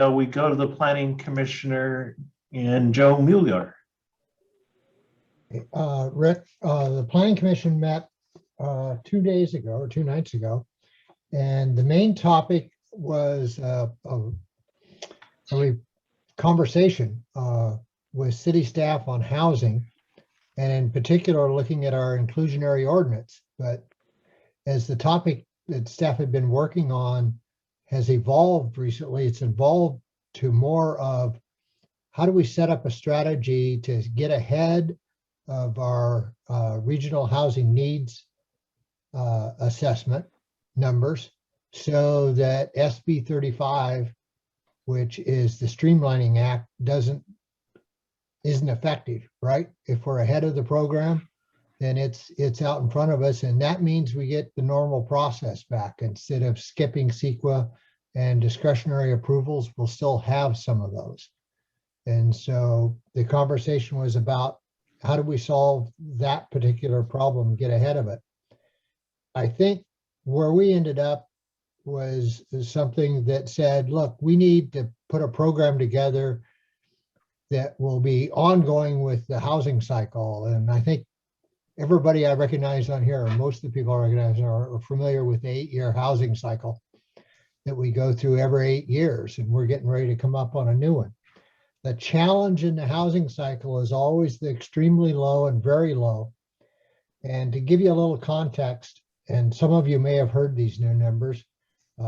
So we go to the planning commissioner and Joe Mueller. Rick, the planning commission met 2 days ago or 2 nights ago, and the main topic was a conversation with city staff on housing, and in particular looking at our inclusionary ordinance. But as the topic that staff had been working on has evolved recently, it's evolved to more of how do we set up a strategy to get ahead of our regional housing needs assessment numbers, so that SB 35, which is the Streamlining Act, isn't effective, right? If we're ahead of the program, then it's out in front of us, and that means we get the normal process back instead of skipping CEQA and discretionary approvals. We'll still have some of those. And so the conversation was about how do we solve that particular problem, get ahead of it. I think where we ended up was something that said, look, we need to put a program together that will be ongoing with the housing cycle. And I think everybody I recognize on here, or most of the people I recognize are familiar with the 8-year housing cycle that we go through every 8 years, and we're getting ready to come up on a new one. The challenge in the housing cycle is always the extremely low and very low. And to give you a little context, and some of you may have heard these new numbers,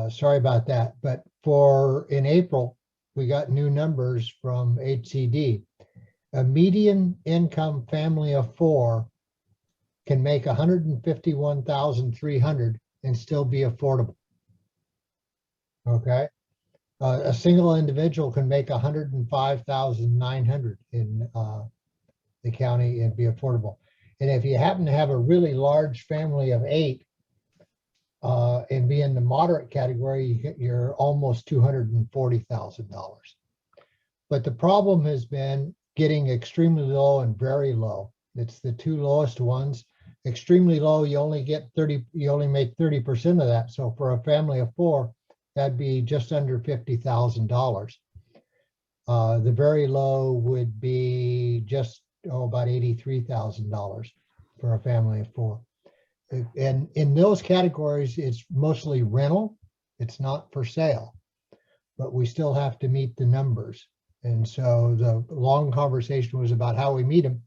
sorry about that, but in April, we got new numbers from HCD. A median income family of 4 can make $151,300 and still be affordable. Okay. A single individual can make $105,900 in the county and be affordable. And if you happen to have a really large family of 8 and be in the moderate category, you're almost $240,000. But the problem has been getting extremely low and very low. It's the two lowest ones. Extremely low, you only make 30% of that. So for a family of 4, that'd be just under $50,000. The very low would be just about $83,000 for a family of 4. And in those categories, it's mostly rental. It's not for sale, but we still have to meet the numbers. And so the long conversation was about how we meet them.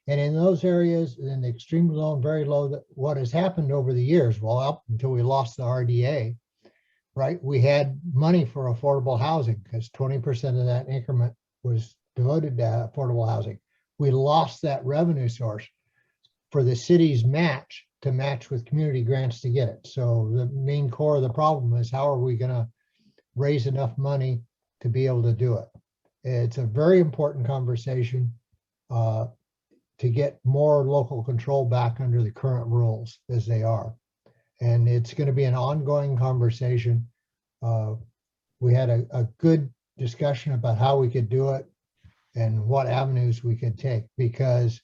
And in those areas, in the extremely low and very low, what has happened over the years, well, up until we lost the RDA, right? We had money for affordable housing because 20% of that increment was devoted to affordable housing. We lost that revenue source for the city's match to match with community grants to get it. So the main core of the problem is how are we going to raise enough money to be able to do it? It's a very important conversation to get more local control back under the current rules as they are. And it's going to be an ongoing conversation. We had a good discussion about how we could do it and what avenues we could take, because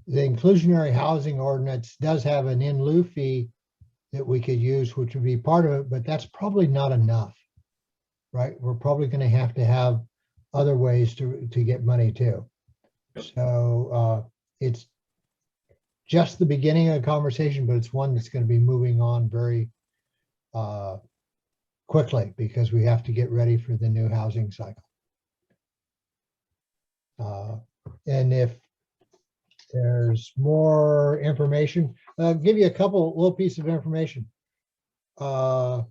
the inclusionary housing ordinance does have an in lieu fee that we could use, which would be part of it, but that's probably not enough, right? We're probably going to have other ways to get money too. So it's just the beginning of the conversation, but it's one that's going to be moving on very quickly because we have to get ready for the new housing cycle. And if there's more information, I'll give you a little piece of information. If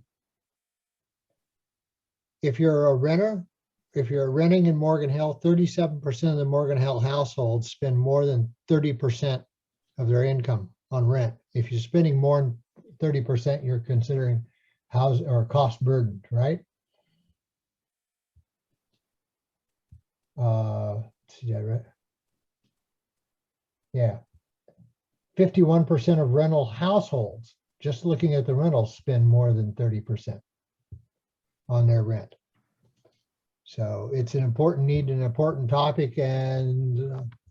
you're a renter, if you're renting in Morgan Hill, 37% of the Morgan Hill households spend more than 30% of their income on rent. If you're spending more than 30%, you're considering house or cost burdened, right? See that right? Yeah. 51% of rental households, just looking at the rentals, spend more than 30% on their rent. So it's an important need, an important topic, and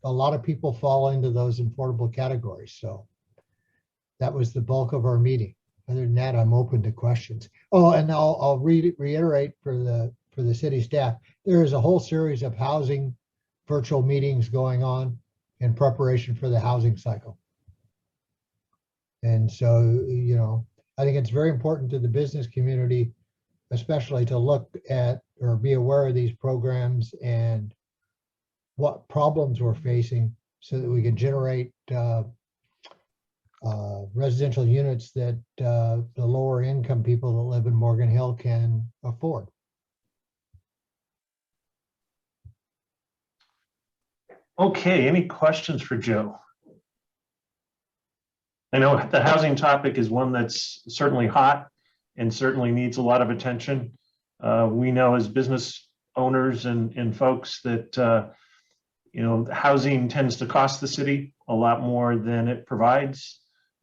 a lot of people fall into those affordable categories. So that was the bulk of our meeting. Other than that, I'm open to questions. Oh, and I'll reiterate for the for the city staff, there is a whole series of housing virtual meetings going on in preparation for the housing cycle. And so, you know, I think it's very important to the business community, especially to look at or be aware of these programs and what problems we're facing so that we can generate residential units that the lower income people that live in Morgan Hill can afford. Okay, any questions for Joe? I know the housing topic is one that's certainly hot and certainly needs a lot of attention. We know as business owners and folks that, you know, housing tends to cost the city a lot more than it provides.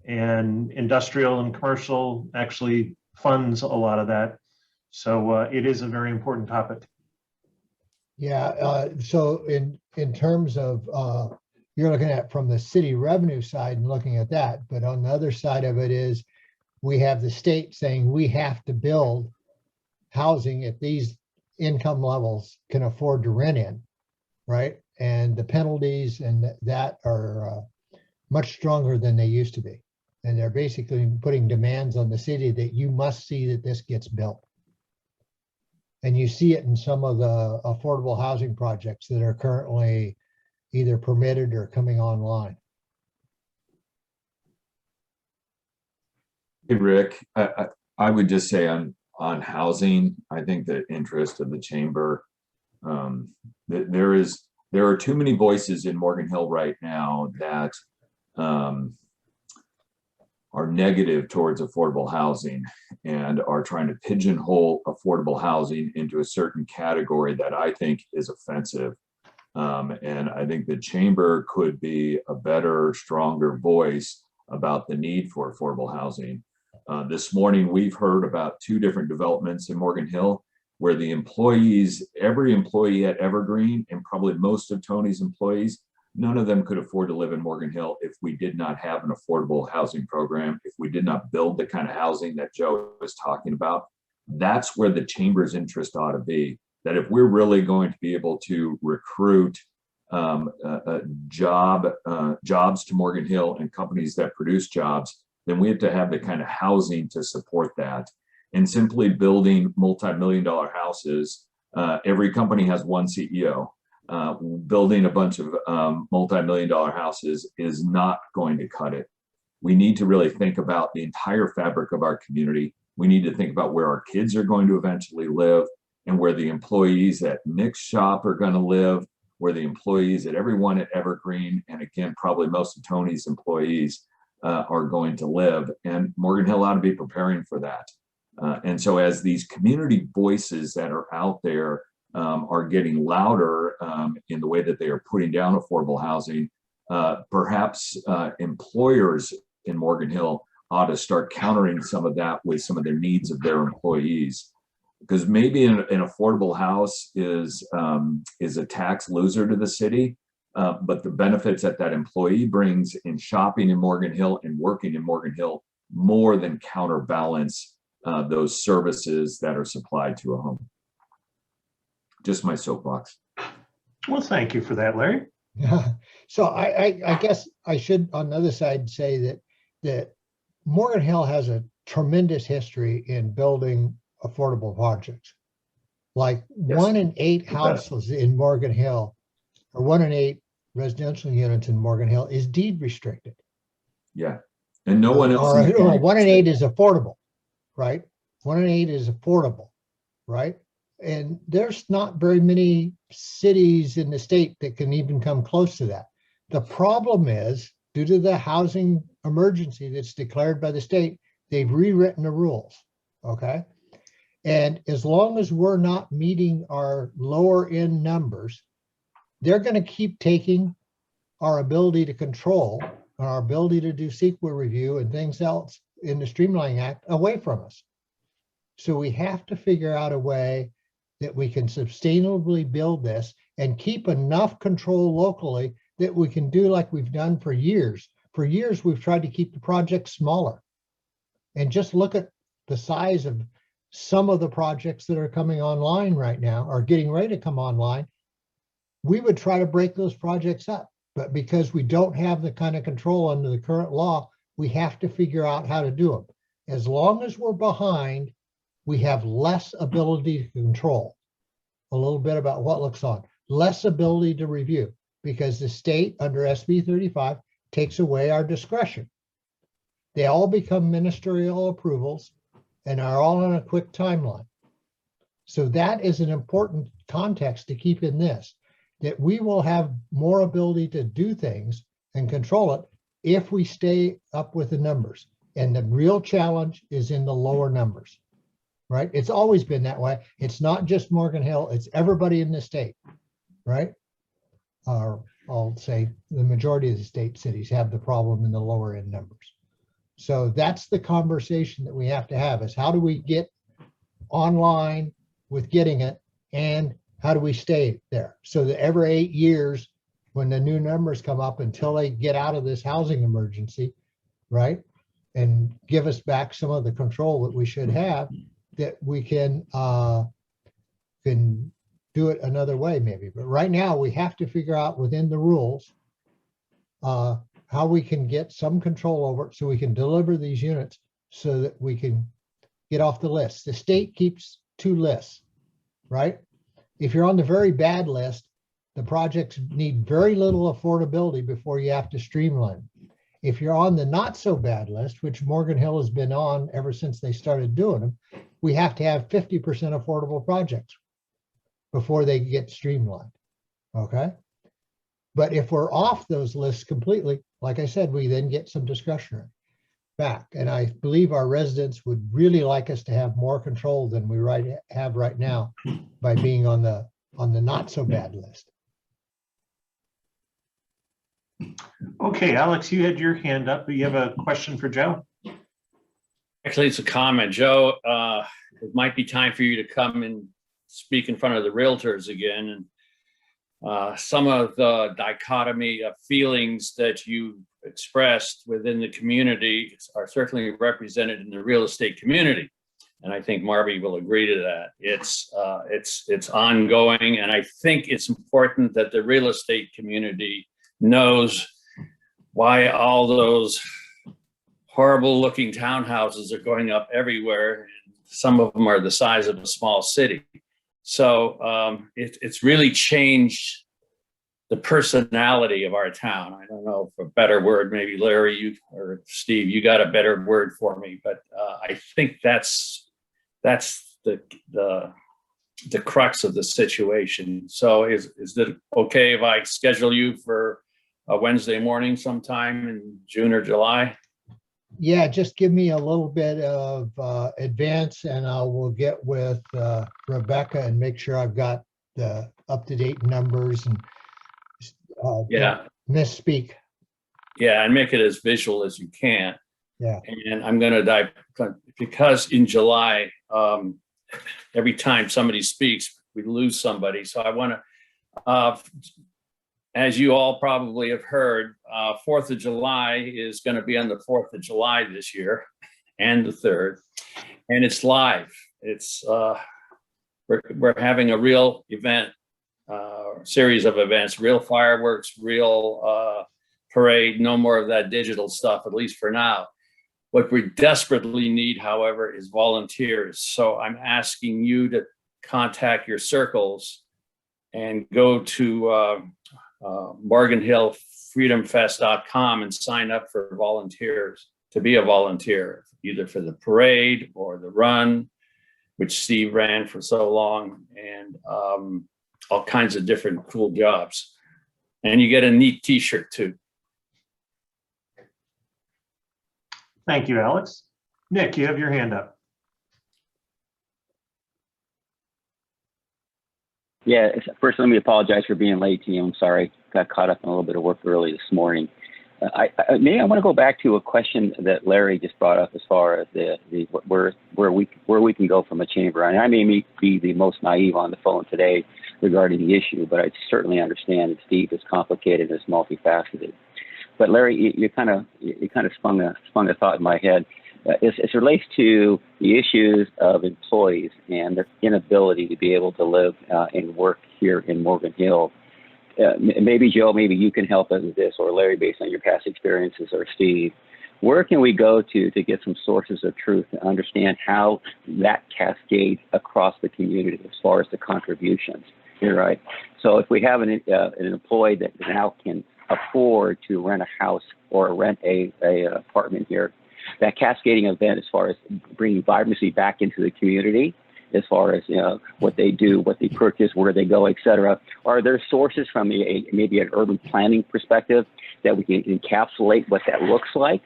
And industrial and commercial actually funds a lot of that. So it is a very important topic. Yeah, so in terms of, you're looking at from the city revenue side and looking at that, but on the other side of it is we have the state saying we have to build housing at these income levels can afford to rent in, right? And the penalties and that are much stronger than they used to be. And they're basically putting demands on the city that you must see that this gets built. And you see it in some of the affordable housing projects that are currently either permitted or coming online. Hey, Rick, I would just say on housing, I think the interest of the chamber, there are too many voices in Morgan Hill right now that are negative towards affordable housing and are trying to pigeonhole affordable housing into a certain category that I think is offensive. And I think the chamber could be a better, stronger voice about the need for affordable housing. This morning, we've heard about 2 different developments in Morgan Hill where the employees, every employee at Evergreen and probably most of Tony's employees, none of them could afford to live in Morgan Hill if we did not have an affordable housing program, if we did not build the kind of housing that Joe was talking about. That's where the chamber's interest ought to be, that if we're really going to be able to recruit jobs to Morgan Hill and companies that produce jobs, then we have to have the kind of housing to support that. And simply building multi-million-dollar houses, every company has one CEO. Building a bunch of multi-million-dollar houses is not going to cut it. We need to really think about the entire fabric of our community. We need to think about where our kids are going to eventually live and where the employees at Nick's shop are going to live, where the employees at everyone at Evergreen, and again, probably most of Tony's employees are going to live. And Morgan Hill ought to be preparing for that. And so as these community voices that are out there are getting louder in the way that they are putting down affordable housing, perhaps employers in Morgan Hill ought to start countering some of that with some of their needs of their employees. Because maybe an affordable house is a tax loser to the city, but the benefits that that employee brings in shopping in Morgan Hill and working in Morgan Hill more than counterbalance those services that are supplied to a home. Just my soapbox. Well, thank you for that, Larry. So I guess I should, on the other side, say that Morgan Hill has a tremendous history in building affordable projects. Like Yes. 1 in 8 houses in Morgan Hill, or 1 in 8 residential units in Morgan Hill is deed restricted. Yeah, and no one else. Or 1 in 8 is affordable, right? 1 in 8 is affordable, right? And there's not very many cities in the state that can even come close to that. The problem is, due to the housing emergency that's declared by the state, they've rewritten the rules, okay? And as long as we're not meeting our lower end numbers, they're going to keep taking our ability to control, our ability to do CEQA review and things else in the Streamlining Act away from us. So we have to figure out a way that we can sustainably build this and keep enough control locally that we can do like we've done for years. For years, we've tried to keep the project smaller. And just look at the size of some of the projects that are coming online right now are getting ready to come online, we would try to break those projects up. But because we don't have the kind of control under the current law, we have to figure out how to do them. As long as we're behind, we have less ability to control. A little bit about what looks on, less ability to review, because the state under SB 35 takes away our discretion. They all become ministerial approvals and are all on a quick timeline. So that is an important context to keep in this, that we will have more ability to do things and control it if we stay up with the numbers. And the real challenge is in the lower numbers, right? It's always been that way. It's not just Morgan Hill, it's everybody in the state, right? Or I'll say the majority of the state cities have the problem in the lower end numbers. So that's the conversation that we have to have, is how do we get online with getting it, and how do we stay there? So that every 8 years, when the new numbers come up, until they get out of this housing emergency, right? And give us back some of the control that we should have, that we can do it another way maybe. But right now we have to figure out within the rules how we can get some control over it, so we can deliver these units so that we can get off the list. The state keeps 2 lists, right? If you're on the very bad list, the projects need very little affordability before you have to streamline. If you're on the not so bad list, which Morgan Hill has been on ever since they started doing them, we have to have 50% affordable projects before they get streamlined, okay? But if we're off those lists completely, like I said, we then get some discretionary back. And I believe our residents would really like us to have more control than we have right now by being on the not so bad list. Okay, Alex, you had your hand up. You have a question for Joe? Actually, it's a comment. Joe, it might be time for you to come and speak in front of the realtors again. And some of the dichotomy of feelings that you expressed within the community are certainly represented in the real estate community. And I think Marby will agree to that. It's ongoing. And I think it's important that the real estate community knows why all those horrible looking townhouses are going up everywhere. And some of them are the size of a small city. So it's really changed the personality of our town. I don't know if a better word, maybe Larry, you or Steve, you got a better word for me, but I think that's the crux of the situation. So is it okay if I schedule you for a Wednesday morning sometime in June or July? Yeah, just give me a little bit of advance, and I will get with Rebecca and make sure I've got the up-to-date numbers and misspeak. Yeah, and make it as visual as you can. Yeah. And I'm going to dive, because in July, every time somebody speaks, we lose somebody. So I want to, as you all probably have heard, 4th of July is going to be on the 4th of July this year, and the 3rd, and it's live. It's we're having a real event, series of events, real fireworks, real parade. No more of that digital stuff, at least for now. What we desperately need, however, is volunteers. So I'm asking you to contact your circles and go to morganhillfreedomfest.com and sign up for volunteers, to be a volunteer, either for the parade or the run, which Steve ran for so long, and all kinds of different cool jobs. And you get a neat t-shirt too. Thank you, Alex. Nick, you have your hand up. Yeah, first let me apologize for being late to you. I'm sorry, got caught up in a little bit of work early this morning. I want to go back to a question that Larry just brought up as far as where we can go from a chamber. And I may be the most naive on the phone today regarding the issue, but I certainly understand that Steve is complicated and is multifaceted. But Larry, you kind of spun a thought in my head. as it relates to the issues of employees and their inability to be able to live and work here in Morgan Hill. Maybe Joe, maybe you can help us with this, or Larry, based on your past experiences, or Steve. Where can we go to get some sources of truth to understand how that cascades across the community as far as the contributions? You're right. So if we have an employee that now can afford to rent a house or rent a apartment here, that cascading event as far as bringing vibrancy back into the community, as far as what they do, what they purchase, where they go, et cetera. Are there sources from maybe an urban planning perspective that we can encapsulate what that looks like?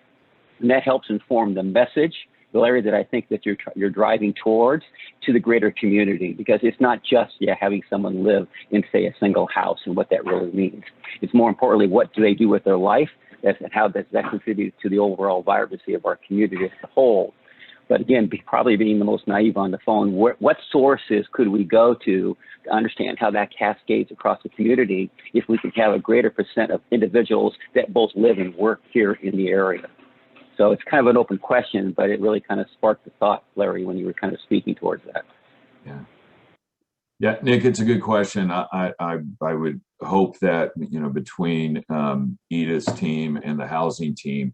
And that helps inform the message, Larry, that I think that you're driving towards to the greater community, because it's not just having someone live in, say, a single house and what that really means. It's more importantly, what do they do with their life, and how does that contribute to the overall vibrancy of our community as a whole. But again, probably being the most naive on the phone, what sources could we go to understand how that cascades across the community if we can have a greater percent of individuals that both live and work here in the area? So it's kind of an open question, but it really kind of sparked the thought, Larry, when you were kind of speaking towards that. Yeah, Nick, it's a good question. I would hope that, between Edith's team and the housing team,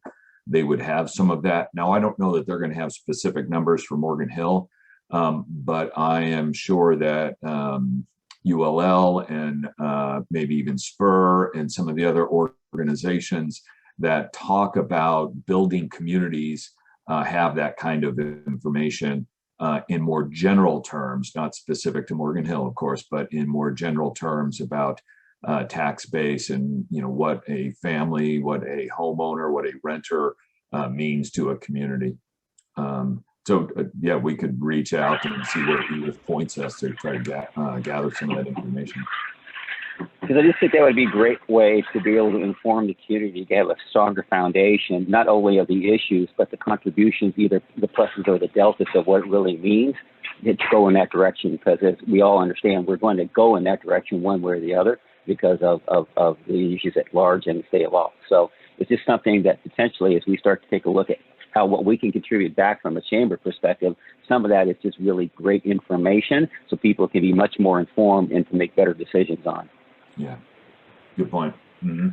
they would have some of that. Now, I don't know that they're going to have specific numbers for Morgan Hill, but I am sure that ULL and maybe even Spur and some of the other organizations that talk about building communities have that kind of information in more general terms, not specific to Morgan Hill, of course, but in more general terms about tax base and what a family, what a homeowner, what a renter means to a community. Yeah, we could reach out and see where Edith points us to try to gather some of that information. Because I just think that would be a great way to be able to inform the community to have a stronger foundation, not only of the issues, but the contributions, either the pluses or the deltas of what it really means to go in that direction. Because as we all understand, we're going to go in that direction one way or the other because of the issues at large and the state of law. So it's just something that potentially, as we start to take a look at what we can contribute back from a chamber perspective, some of that is just really great information so people can be much more informed and to make better decisions on. Yeah, good point. Mm-hmm.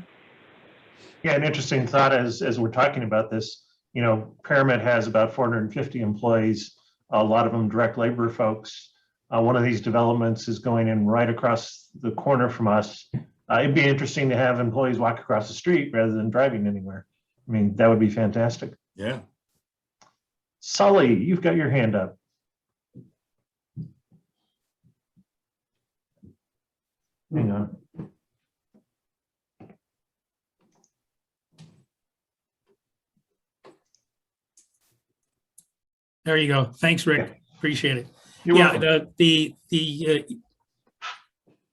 Yeah, an interesting thought as we're talking about this, ParaMed has about 450 employees, a lot of them direct labor folks. One of these developments is going in right across the corner from us. It'd be interesting to have employees walk across the street rather than driving anywhere. I mean, that would be fantastic. Yeah. Sully, you've got your hand up. Hang on. There you go. Thanks, Rick. Yeah. Appreciate it. You're welcome. The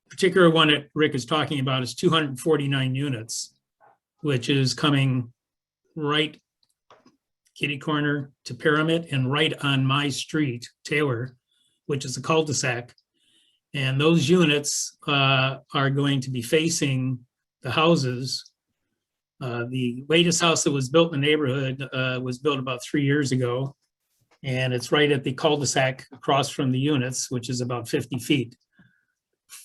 particular one that Rick is talking about is 249 units, which is coming right kitty corner to Pyramid and right on my street, Taylor, which is a cul-de-sac. And those units are going to be facing the houses. The latest house that was built in the neighborhood was built about 3 years ago. And it's right at the cul-de-sac across from the units, which is about 50 feet.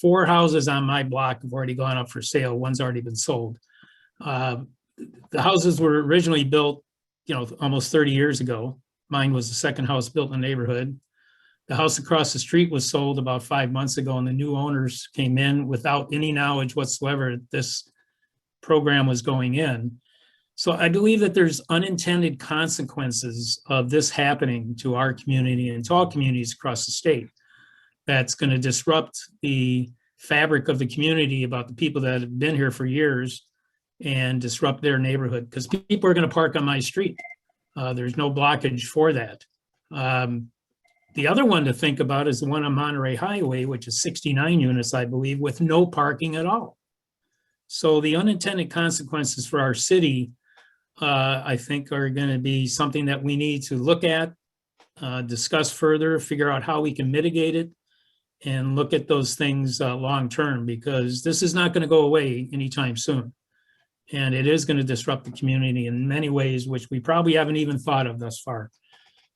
4 houses on my block have already gone up for sale. One's already been sold. The houses were originally built, almost 30 years ago. Mine was the second house built in the neighborhood. The house across the street was sold about 5 months ago, and the new owners came in without any knowledge whatsoever that this program was going in. So I believe that there's unintended consequences of this happening to our community and to all communities across the state. That's going to disrupt the fabric of the community about the people that have been here for years and disrupt their neighborhood, because people are going to park on my street. There's no blockage for that. The other one to think about is the one on Monterey Highway, which is 69 units, I believe, with no parking at all. So the unintended consequences for our city, I think, are going to be something that we need to look at, discuss further, figure out how we can mitigate it, and look at those things long-term, because this is not going to go away anytime soon. And it is going to disrupt the community in many ways, which we probably haven't even thought of thus far.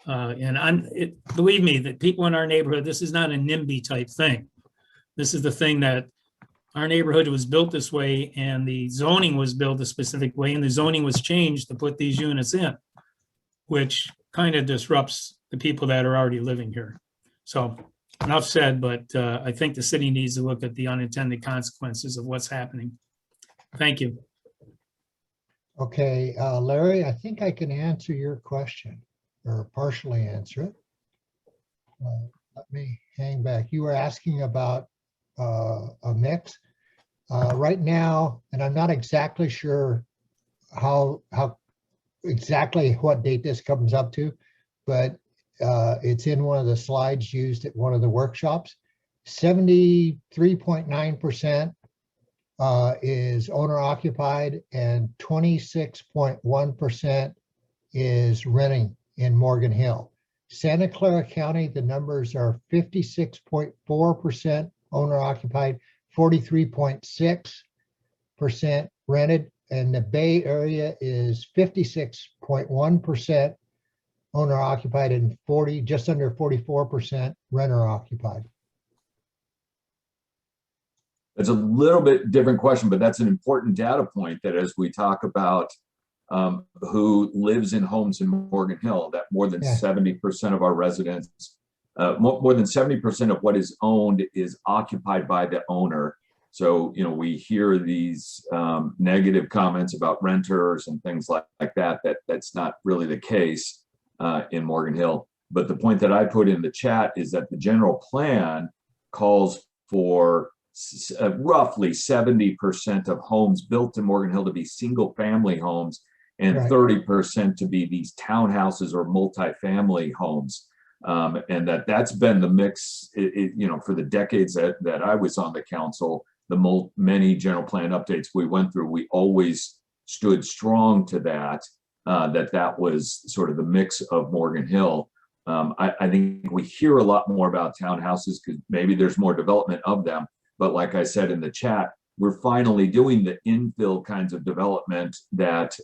Believe me, that people in our neighborhood, this is not a NIMBY type thing. This is the thing that our neighborhood was built this way and the zoning was built a specific way and the zoning was changed to put these units in, which kind of disrupts the people that are already living here. So enough said, but I think the city needs to look at the unintended consequences of what's happening. Thank you. Okay, Larry, I think I can answer your question or partially answer it. Let me hang back. You were asking about a mix. Right now, and I'm not exactly sure how exactly what date this comes up to, but it's in one of the slides used at one of the workshops. 73.9% is owner occupied and 26.1% is renting in Morgan Hill. Santa Clara County, the numbers are 56.4% owner occupied, 43.6% rented, and the Bay Area is 56.1% owner occupied and just under 44% renter occupied. It's a little bit different question, but that's an important data point that as we talk about who lives in homes in Morgan Hill, that more than 70% of our residents, more than 70% of what is owned is occupied by the owner. So, you know, we hear these negative comments about renters and things like that, that's not really the case in Morgan Hill. But the point that I put in the chat is that the general plan calls for roughly 70% of homes built in Morgan Hill to be single family homes and 30% to be these townhouses or multifamily homes. And that's been the mix, you know, for the decades that I was on the council, many general plan updates we went through, we always stood strong to that, that was sort of the mix of Morgan Hill. I think we hear a lot more about townhouses because maybe there's more development of them. But like I said in the chat, we're finally doing the infill kinds of development that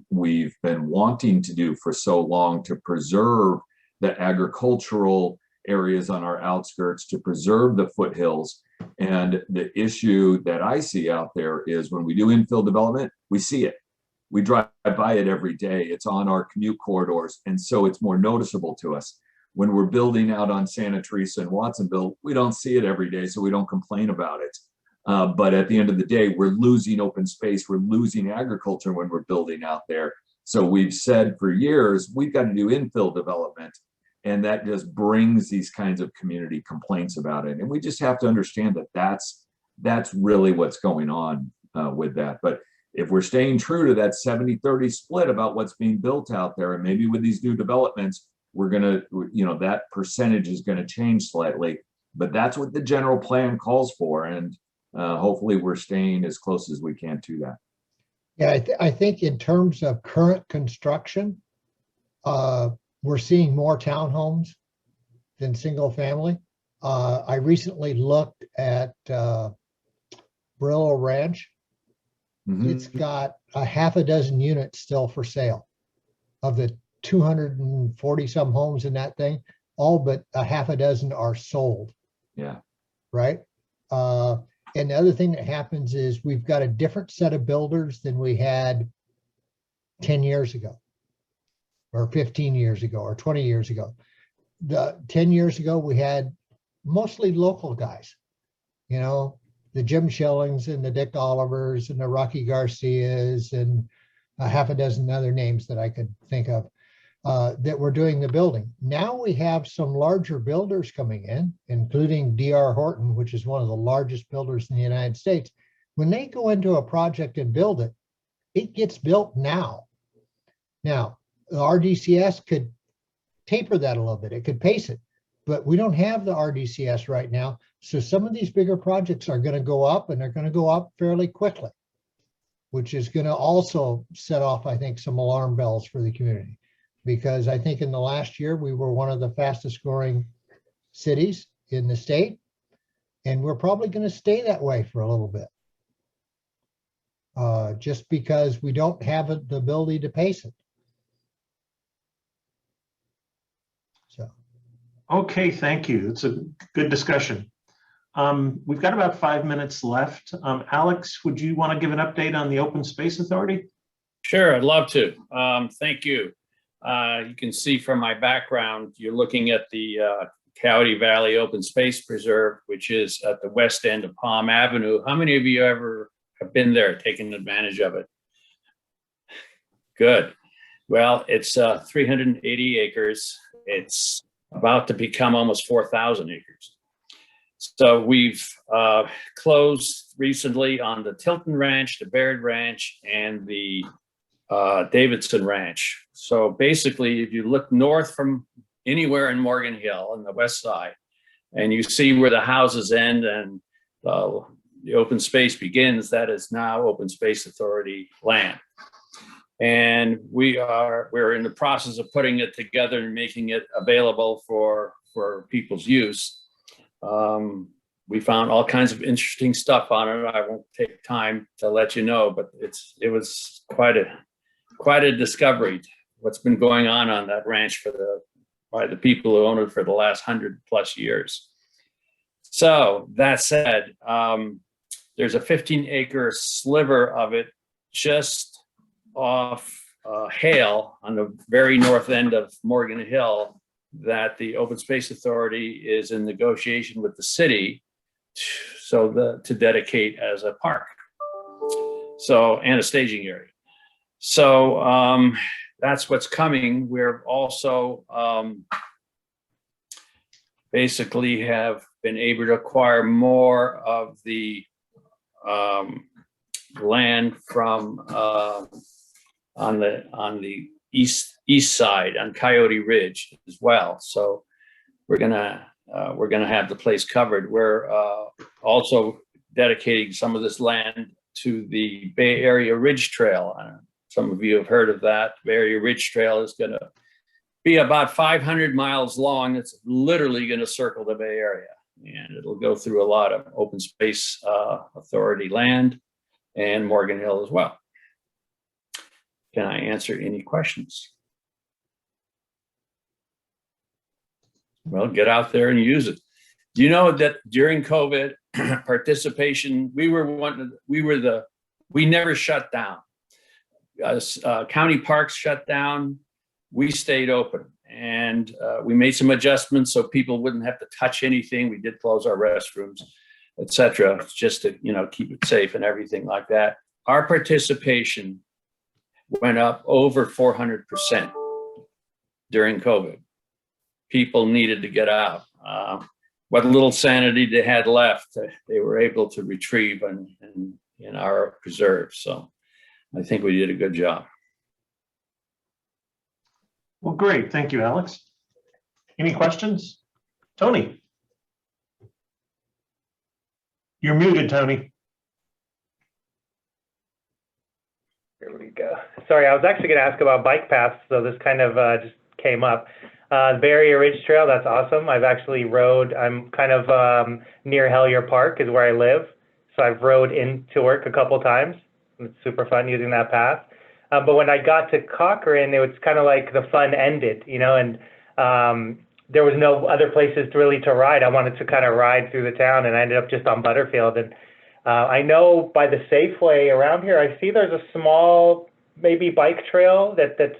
we've been wanting to do for so long to preserve the agricultural areas on our outskirts, to preserve the foothills. And the issue that I see out there is when we do infill development, we see it. We drive by it every day. It's on our commute corridors. And so it's more noticeable to us. When we're building out on Santa Teresa and Watsonville, we don't see it every day, so we don't complain about it. But at the end of the day, we're losing open space. We're losing agriculture when we're building out there. So we've said for years, we've got to do infill development. And that just brings these kinds of community complaints about it. And we just have to understand that that's really what's going on with that. But if we're staying true to that 70-30 split about what's being built out there, and maybe with these new developments, we're going to, you know, that percentage is going to change slightly. But that's what the general plan calls for. And hopefully we're staying as close as we can to that. Yeah, I think in terms of current construction, we're seeing more townhomes than single family. I recently looked at Brillo Ranch. It's got a half a dozen units still for sale. Of the 240 some homes in that thing, all but a half a dozen are sold. Yeah. Right. And the other thing that happens is we've got a different set of builders than we had 10 years ago or 15 years ago or 20 years ago. 10 years ago, we had mostly local guys, you know, the Jim Schillings and the Dick Olivers and the Rocky Garcias and a half a dozen other names that I could think of that were doing the building. Now we have some larger builders coming in, including D.R. Horton, which is one of the largest builders in the United States. When they go into a project and build it, it gets built now. Now, the RDCS could taper that a little bit. It could pace it, but we don't have the RDCS right now. So some of these bigger projects are going to go up, and they're going to go up fairly quickly, which is going to also set off, I think, some alarm bells for the community. Because I think in the last year, we were one of the fastest growing cities in the state, and we're probably going to stay that way for a little bit. Just because we don't have the ability to pace it. Okay, thank you. It's a good discussion. We've got about 5 minutes left. Alex, would you want to give an update on the Open Space Authority? Sure, I'd love to. Thank you. You can see from my background, you're looking at the Coyote Valley Open Space Preserve, which is at the west end of Palm Avenue. How many of you ever have been there, taken advantage of it? Good. Well, it's 380 acres. It's about to become almost 4,000 acres. So we've closed recently on the Tilton Ranch, the Baird Ranch, and the Davidson Ranch. So basically, if you look north from anywhere in Morgan Hill on the west side, and you see where the houses end and the open space begins, that is now Open Space Authority land. And we're in the process of putting it together and making it available for people's use. We found all kinds of interesting stuff on it. I won't take time to let you know, but it was quite a discovery. What's been going on that ranch by the people who own it for the last 100+ years. So that said, there's a 15-acre sliver of it just off Hale on the very north end of Morgan Hill that the Open Space Authority is in negotiation with the city to dedicate as a park, and a staging area. So that's what's coming. We're also basically have been able to acquire more of the land from on the east side on Coyote Ridge as well. So we're gonna have the place covered. We're also dedicating some of this land to the Bay Area Ridge Trail. Some of you have heard of that. Bay Area Ridge Trail is gonna be about 500 miles long. It's literally gonna circle the Bay Area, and it'll go through a lot of Open Space Authority land and Morgan Hill as well. Can I answer any questions? Well, get out there and use it. Do you know that during COVID participation, we never shut down. County parks shut down, we stayed open, and we made some adjustments so people wouldn't have to touch anything. We did close our restrooms, etc., just to keep it safe and everything like that. Our participation went up over 400% during COVID. People needed to get out. What little sanity they had left, they were able to retrieve in our preserve. So I think we did a good job. Well, great. Thank you, Alex. Any questions? Tony. You're muted, Tony. There we go. Sorry, I was actually going to ask about bike paths, so this kind of just came up. The Bay Area Ridge Trail, that's awesome. I've actually rode, I'm kind of near Hellier Park is where I live. So I've rode into work a couple times. It's super fun using that path. But when I got to Cochrane, it was kind of like the fun ended, and there was no other places really to ride. I wanted to kind of ride through the town, and I ended up just on Butterfield. And I know by the Safeway around here, I see there's a small maybe bike trail that's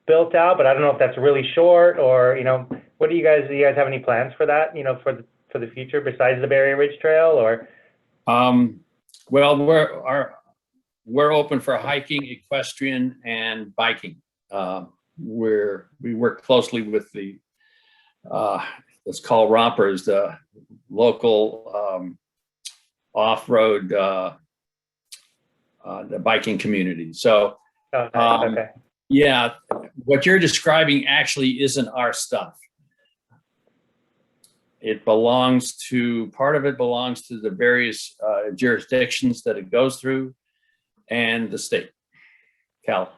built out, but I don't know if that's really short or, what do you guys have any plans for that, for the future besides the Bay Area Ridge Trail or? Well, we're open for hiking, equestrian, and biking. We work closely with the, let's call Rompers, the local off-road the biking community. So Okay. Yeah, what you're describing actually isn't our stuff. Part of it belongs to the various jurisdictions that it goes through and the state, Caltrans.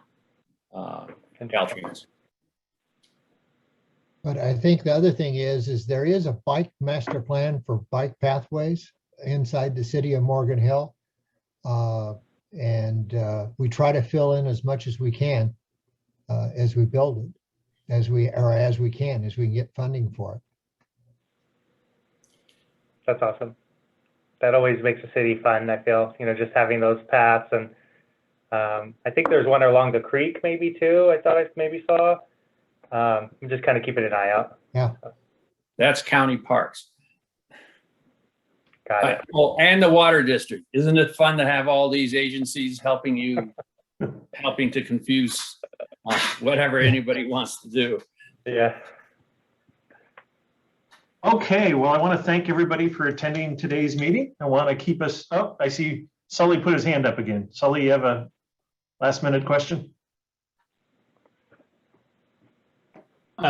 But I think the other thing is there is a bike master plan for bike pathways inside the city of Morgan Hill. And we try to fill in as much as we can as we build it. as we can get funding for it. That's awesome. That always makes the city fun, I feel, just having those paths. And I think there's one along the creek maybe too, I thought I maybe saw. I'm just kind of keeping an eye out. Yeah. That's county parks. Got it. Oh, and the water district. Isn't it fun to have all these agencies helping you, helping to confuse whatever anybody wants to do? Yeah. Okay, well, I want to thank everybody for attending today's meeting. I want to keep us, oh, I see Sully put his hand up again. Sully, you have a last minute question?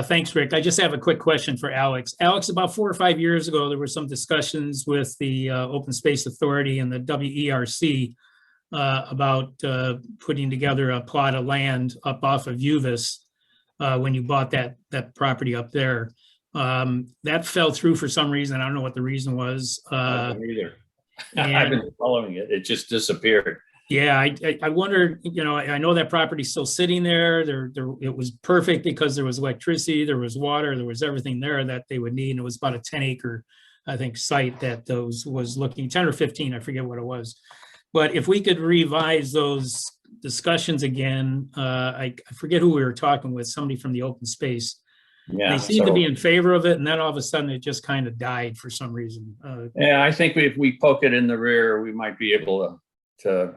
Thanks, Rick. I just have a quick question for Alex. Alex, about 4 or 5 years ago, there were some discussions with the Open Space Authority and the WERC about putting together a plot of land up off of Uvis when you bought that property up there. That fell through for some reason. I don't know what the reason was. I don't either. I've and- been following it. It just disappeared. Yeah, I wondered, I know that property's still sitting there. It was perfect because there was electricity, there was water, there was everything there that they would need. And it was about a 10-acre, I think, site that was looking 10 or 15, I forget what it was. But if we could revise those discussions again, I forget who we were talking with, somebody from the open space. Yeah. They seemed to so- be in favor of it, and then all of a sudden it just kind of died for some reason. Yeah, I think if we poke it in the rear, we might be able to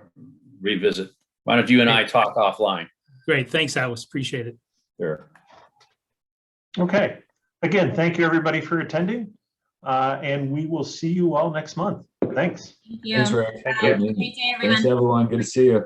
revisit. Why don't you and I talk offline? Great, thanks, Alice, appreciate it. Sure. Okay, again, thank you everybody for attending. And we will see you all next month. Thanks. Thank you. Thanks, Rick. Thank you. Great day, everyone. Thanks, everyone. Good to see you.